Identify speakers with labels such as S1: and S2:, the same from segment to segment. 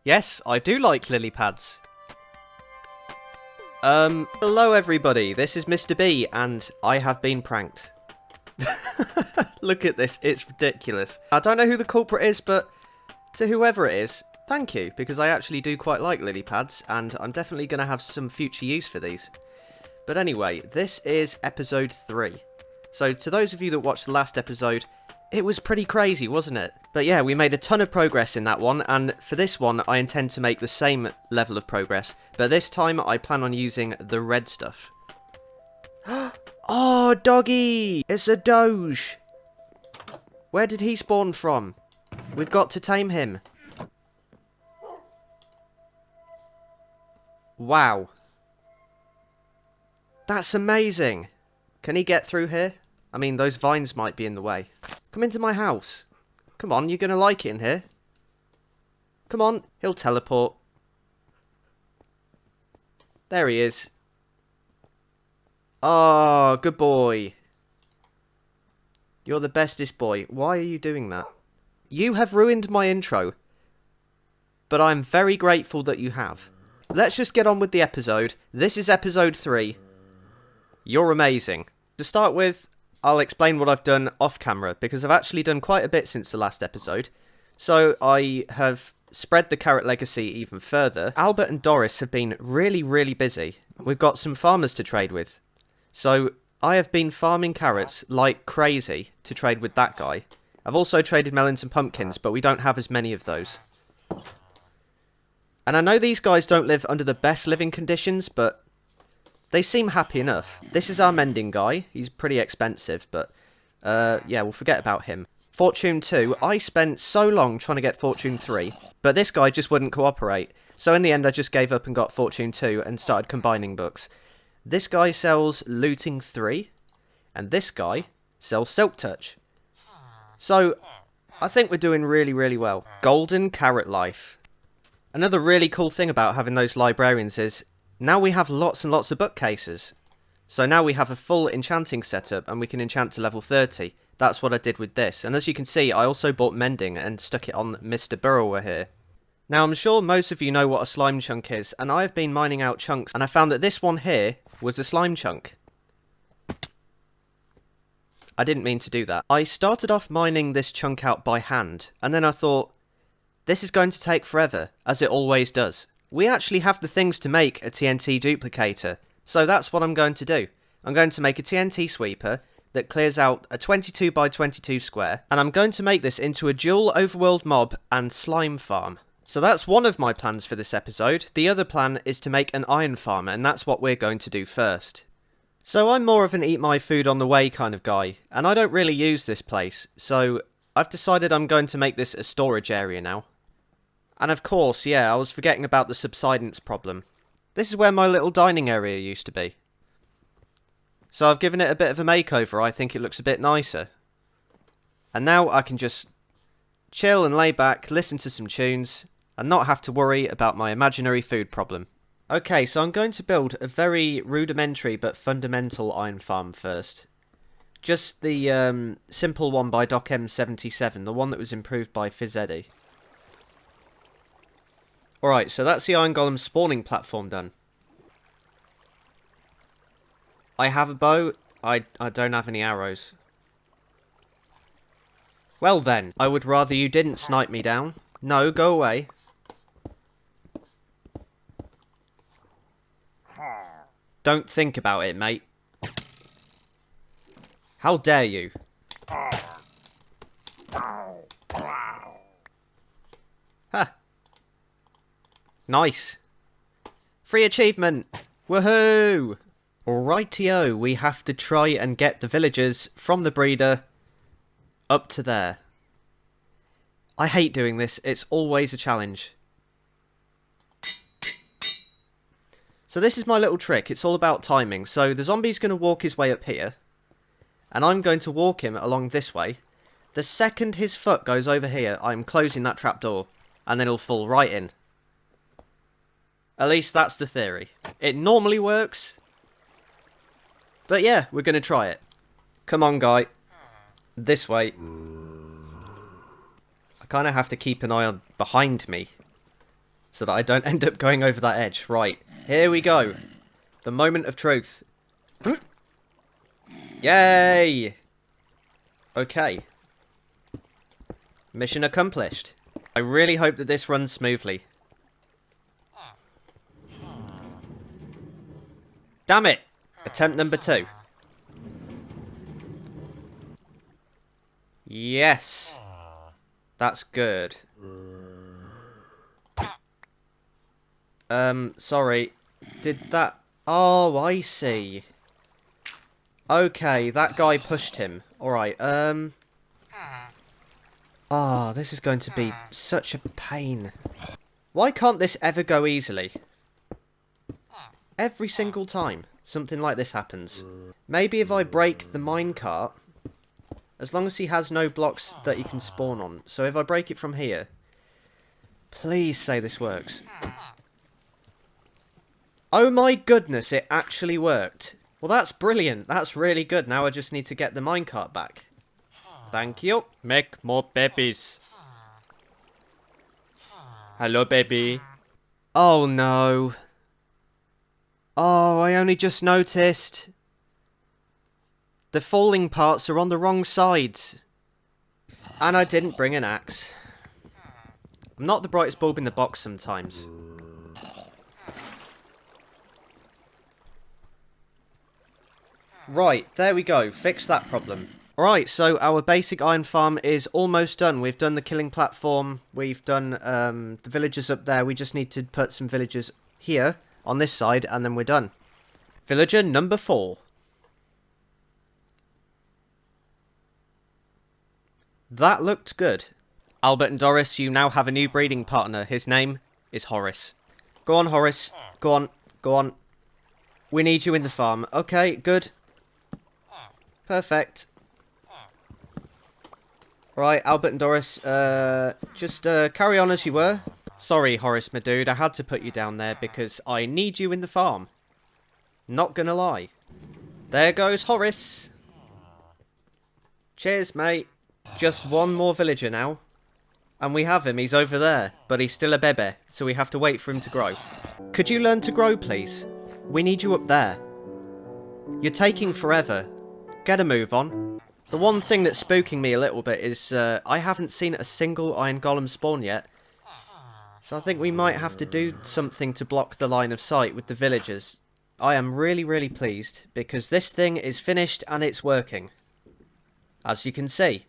S1: Yes, I do like lily pads. Hello everybody, this is Mr. B, and I have been pranked. Look at this, it's ridiculous. I don't know who the culprit is, but to whoever it is, thank you, because I actually do quite like lily pads, and I'm definitely going to have some future use for these. But anyway, this is episode 3. So to those of you that watched the last episode, it was pretty crazy, wasn't it? But yeah, we made a ton of progress in that one, and for this one, I intend to make the same level of progress, but this time I plan on using the red stuff. Oh, doggy! It's a doge! Where did he spawn from? We've got to tame him. Wow. That's amazing! Can he get through here? I mean, those vines might be in the way. Come into my house. Come on, you're going to like it in here. Come on, he'll teleport. There he is. Oh, good boy. You're the bestest boy. Why are you doing that? You have ruined my intro. But I'm very grateful that you have. Let's just get on with the episode. This is episode 3. You're amazing. To start with, I'll explain what I've done off camera, because I've actually done quite a bit since the last episode. So I have spread the carrot legacy even further. Albert and Doris have been really busy. We've got some farmers to trade with. So I have been farming carrots like crazy to trade with that guy. I've also traded melons and pumpkins, but we don't have as many of those. And I know these guys don't live under the best living conditions, but they seem happy enough. This is our mending guy. He's pretty expensive, but yeah, we'll forget about him. Fortune 2. I spent so long trying to get Fortune 3, but this guy just wouldn't cooperate. So in the end, I just gave up and got Fortune 2 and started combining books. This guy sells Looting 3, and this guy sells Silk Touch. So I think we're doing really well. Golden Carrot Life. Another really cool thing about having those librarians is now we have lots and lots of bookcases. So now we have a full enchanting setup and we can enchant to level 30. That's what I did with this. And as you can see, I also bought mending and stuck it on Mr. Burrower here. Now I'm sure most of you know what a slime chunk is, and I have been mining out chunks, and I found that this one here was a slime chunk. I didn't mean to do that. I started off mining this chunk out by hand, and then I thought, this is going to take forever, as it always does. We actually have the things to make a TNT duplicator, so that's what I'm going to do. I'm going to make a TNT sweeper that clears out a 22 by 22 square, and I'm going to make this into a dual overworld mob and slime farm. So that's one of my plans for this episode. The other plan is to make an iron farm, and that's what we're going to do first. So I'm more of an eat my food on the way kind of guy, and I don't really use this place, so I've decided I'm going to make this a storage area now. And of course, yeah, I was forgetting about the subsidence problem. This is where my little dining area used to be. So I've given it a bit of a makeover. I think it looks a bit nicer. And now I can just chill and lay back, listen to some tunes, and not have to worry about my imaginary food problem. Okay, so I'm going to build a very rudimentary but fundamental iron farm first. Just the simple one by Doc M77, the one that was improved by Fizz Eddie. Alright, so that's the Iron Golem spawning platform done. I have a bow. I don't have any arrows. Well then, I would rather you didn't snipe me down. No, go away. Don't think about it, mate. How dare you? Ha! Nice. Free achievement! Woohoo! Rightio, we have to try and get the villagers from the breeder up to there. I hate doing this, it's always a challenge. So this is my little trick, it's all about timing. So the zombie's going to walk his way up here, and I'm going to walk him along this way. The second his foot goes over here, I'm closing that trapdoor, and then he'll fall right in. At least that's the theory. It normally works, but yeah, we're going to try it. Come on, guy. This way. I kind of have to keep an eye on behind me. so that I don't end up going over that edge. Right, here we go. The moment of truth. Yay! Okay. Mission accomplished. I really hope that this runs smoothly. Damn it! Attempt number 2. Yes. That's good. Sorry. Did that... Oh, I see. Okay, that guy pushed him. Alright, Ah, this is going to be such a pain. Why can't this ever go easily? Every single time something like this happens. Maybe if I break the minecart, as long as he has no blocks that he can spawn on. So if I break it from here, please say this works. Oh my goodness, it actually worked. Well, that's brilliant. That's really good. Now I just need to get the minecart back. Thank you. Make more babies. Hello, baby. Oh, no. Oh, I only just noticed. The falling parts are on the wrong sides. And I didn't bring an axe. I'm not the brightest bulb in the box sometimes. Right, there we go. Fix that problem. Alright, so our basic iron farm is almost done. We've done the killing platform. We've done the villagers up there. We just need to put some villagers here on this side, and then we're done. Villager number 4. That looked good. Albert and Doris, you now have a new breeding partner. His name is Horace. Go on, Horace. Go on. Go on. We need you in the farm. Okay, good. Perfect. Right, Albert and Doris, just carry on as you were. Sorry, Horace, my dude, I had to put you down there because I need you in the farm. Not gonna lie. There goes Horace. Cheers, mate. Just one more villager now. And we have him, he's over there, but he's still a bebe, so we have to wait for him to grow. Could you learn to grow, please? We need you up there. You're taking forever. Get a move on. The one thing that's spooking me a little bit is I haven't seen a single iron golem spawn yet. So I think we might have to do something to block the line of sight with the villagers. I am really, really pleased because this thing is finished and it's working. As you can see.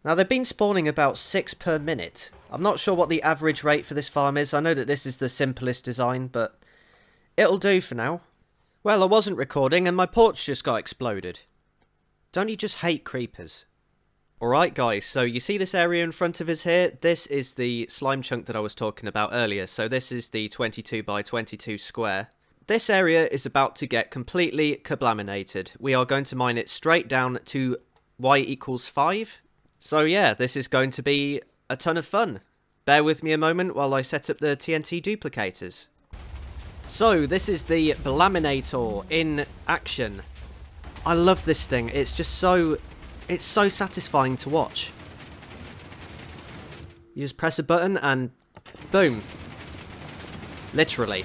S1: Now they've been spawning about 6 per minute. I'm not sure what the average rate for this farm is. I know that this is the simplest design, but it'll do for now. Well, I wasn't recording and my porch just got exploded. Don't you just hate creepers? Alright guys, so you see this area in front of us here? This is the slime chunk that I was talking about earlier. So this is the 22 by 22 square. This area is about to get completely kablaminated. We are going to mine it straight down to y equals 5. So yeah, this is going to be a ton of fun. Bear with me a moment while I set up the TNT duplicators. So, this is the Blaminator in action. I love this thing. It's just so... It's so satisfying to watch. You just press a button and... boom. Literally.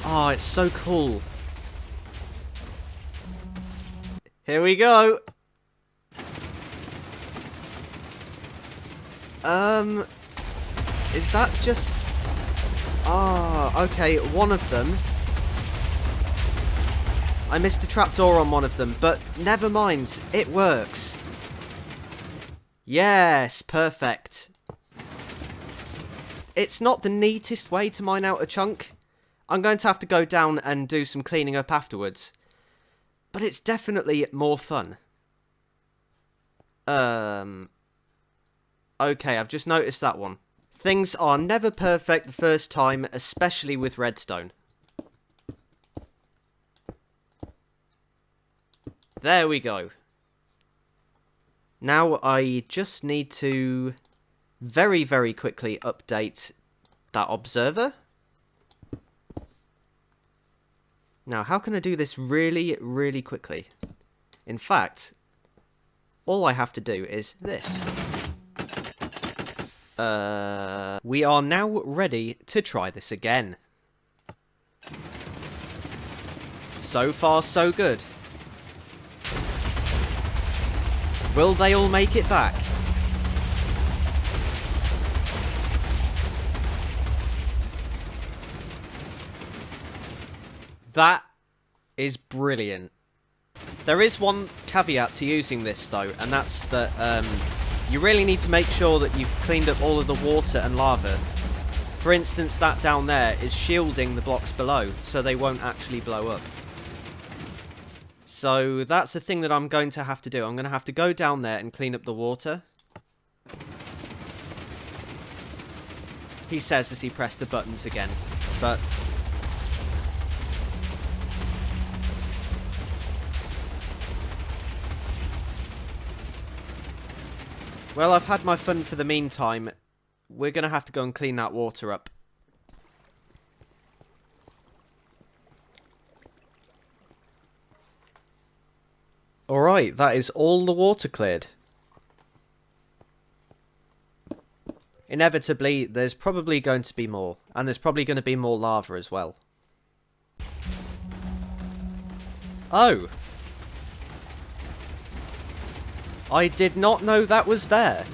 S1: Oh, it's so cool. Here we go. Is that just... Ah, okay, one of them. I missed a trapdoor on one of them, but never mind, it works. Yes, perfect. It's not the neatest way to mine out a chunk. I'm going to have to go down and do some cleaning up afterwards. But it's definitely more fun. Okay, I've just noticed that one. Things are never perfect the first time, especially with redstone. There we go. Now I just need to very, very quickly update that observer. Now, how can I do this really, really quickly? In fact, all I have to do is this. We are now ready to try this again. So far, so good. Will they all make it back? That is brilliant. There is one caveat to using this though, and that's that you really need to make sure that you've cleaned up all of the water and lava. For instance, that down there is shielding the blocks below, so they won't actually blow up. So that's the thing that I'm going to have to do. I'm going to have to go down there and clean up the water. He says as he pressed the buttons again, but... well, I've had my fun for the meantime. We're going to have to go and clean that water up. Alright, that is all the water cleared. Inevitably, there's probably going to be more. And there's probably going to be more lava as well. Oh! I did not know that was there.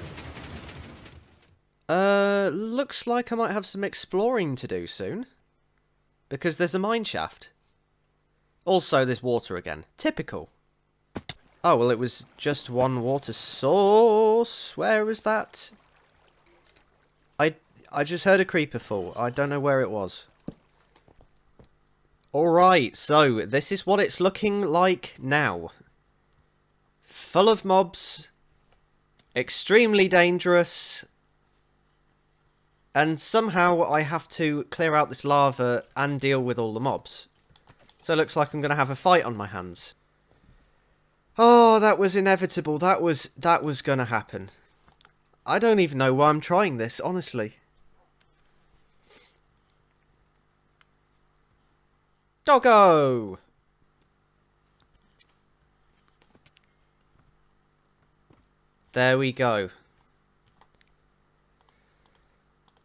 S1: Looks like I might have some exploring to do soon. Because there's a mine shaft. Also, there's water again. Typical. Oh, well, it was just one water source. Where was that? I just heard a creeper fall. I don't know where it was. Alright, so this is what it's looking like now. Full of mobs. Extremely dangerous. And somehow I have to clear out this lava and deal with all the mobs. So it looks like I'm going to have a fight on my hands. Oh, that was inevitable. That was going to happen. I don't even know why I'm trying this, honestly. Doggo! There we go.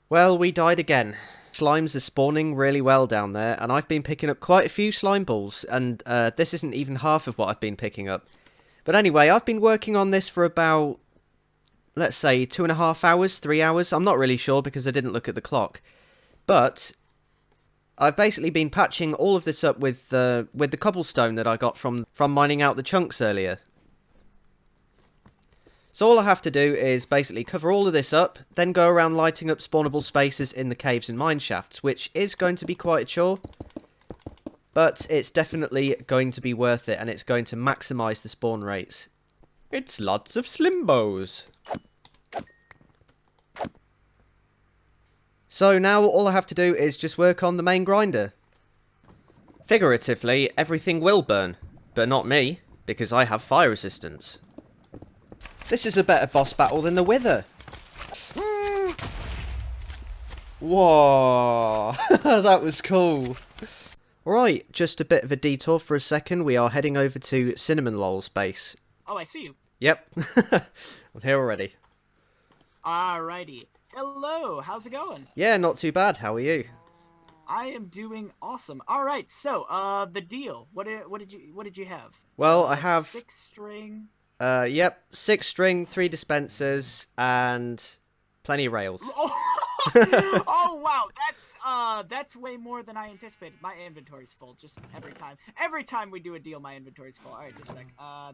S1: Well, we died again. Slimes are spawning really well down there, and I've been picking up quite a few slime balls, and this isn't even half of what I've been picking up. But anyway, I've been working on this for about, let's say, 2.5 hours, 3 hours. I'm not really sure because I didn't look at the clock. But I've basically been patching all of this up with the cobblestone that I got from mining out the chunks earlier. So all I have to do is basically cover all of this up, then go around lighting up spawnable spaces in the caves and mine shafts, which is going to be quite a chore. But it's definitely going to be worth it, and it's going to maximise the spawn rates. It's lots of slimbos. So now all I have to do is just work on the main grinder. Figuratively, everything will burn, but not me, because I have fire resistance. This is a better boss battle than the Wither. Whoa, that was cool. Right, just a bit of a detour for a second. We are heading over to Cinnamon Lol's base.
S2: Oh, I see you.
S1: Yep, I'm here already.
S2: Alrighty. Hello, how's it going?
S1: Yeah, not too bad. How are you?
S2: I am doing awesome. All right, so the deal. What did you have?
S1: Well, I have
S2: 6-string.
S1: Yep, 6 string, 3 dispensers, and plenty of rails.
S2: Oh wow, that's way more than I anticipated. My inventory's full just every time. Every time we do a deal, my inventory's full. All right, just a sec.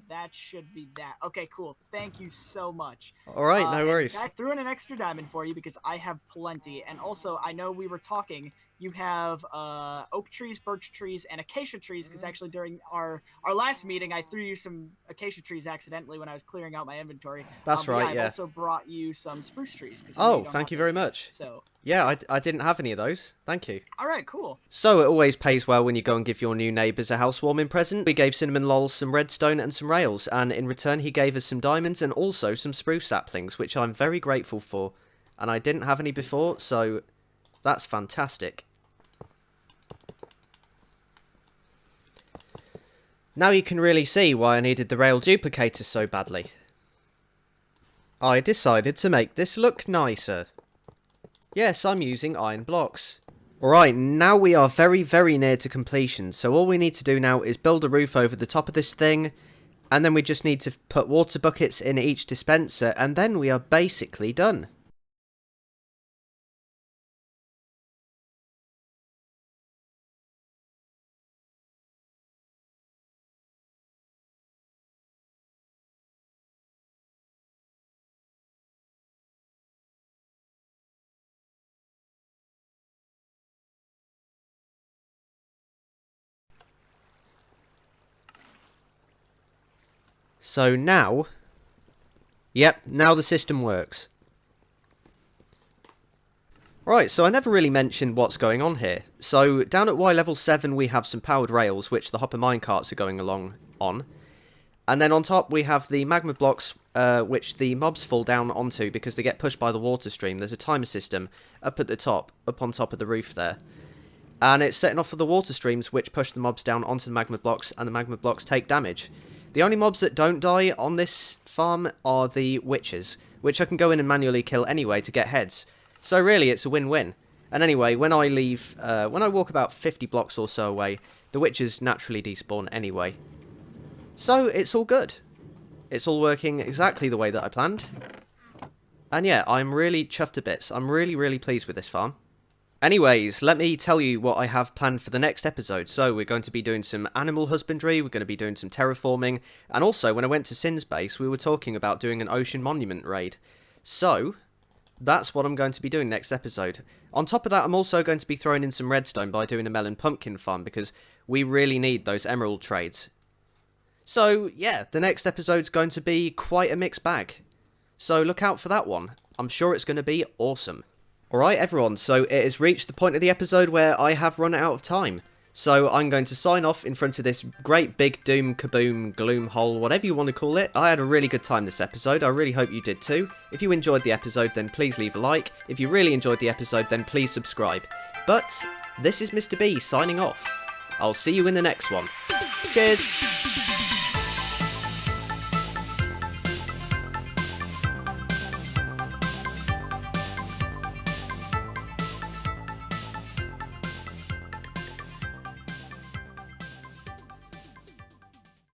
S2: That should be that. Okay, cool. Thank you so much.
S1: All right, no worries.
S2: I threw in an extra diamond for you because I have plenty, and also I know we were talking. You have oak trees, birch trees, and acacia trees, because actually during our last meeting, I threw you some acacia trees accidentally when I was clearing out my inventory.
S1: That's right, yeah.
S2: I also brought you some spruce trees.
S1: Oh, thank you very much.
S2: So
S1: yeah, I didn't have any of those. Thank you.
S2: All right, cool.
S1: So it always pays well when you go and give your new neighbours a housewarming present. We gave Cinnamon Lol some redstone and some rails, and in return he gave us some diamonds and also some spruce saplings, which I'm very grateful for. And I didn't have any before, so that's fantastic. Now you can really see why I needed the rail duplicator so badly. I decided to make this look nicer. Yes, I'm using iron blocks. Alright, now we are very, very near to completion, so all we need to do now is build a roof over the top of this thing, and then we just need to put water buckets in each dispenser, and then we are basically done. So now, yep, now the system works. Right, so I never really mentioned what's going on here. So down at Y level 7 we have some powered rails which the hopper minecarts are going along on. And then on top we have the magma blocks which the mobs fall down onto because they get pushed by the water stream. There's a timer system up at the top, up on top of the roof there. And it's setting off for the water streams which push the mobs down onto the magma blocks, and the magma blocks take damage. The only mobs that don't die on this farm are the witches, which I can go in and manually kill anyway to get heads. So really, it's a win-win. And anyway, when I leave, when I walk about 50 blocks or so away, the witches naturally despawn anyway. So it's all good. It's all working exactly the way that I planned. And yeah, I'm really chuffed to bits. I'm really, really pleased with this farm. Anyways, let me tell you what I have planned for the next episode. So, we're going to be doing some animal husbandry, we're going to be doing some terraforming, and also, when I went to Sin's base, we were talking about doing an ocean monument raid. So, that's what I'm going to be doing next episode. On top of that, I'm also going to be throwing in some redstone by doing a melon pumpkin farm, because we really need those emerald trades. So, yeah, the next episode's going to be quite a mixed bag. So, look out for that one. I'm sure it's going to be awesome. Alright everyone, so it has reached the point of the episode where I have run out of time. So I'm going to sign off in front of this great big doom, kaboom, gloom hole, whatever you want to call it. I had a really good time this episode, I really hope you did too. If you enjoyed the episode then please leave a like. If you really enjoyed the episode then please subscribe. But this is Mr. B signing off. I'll see you in the next one. Cheers!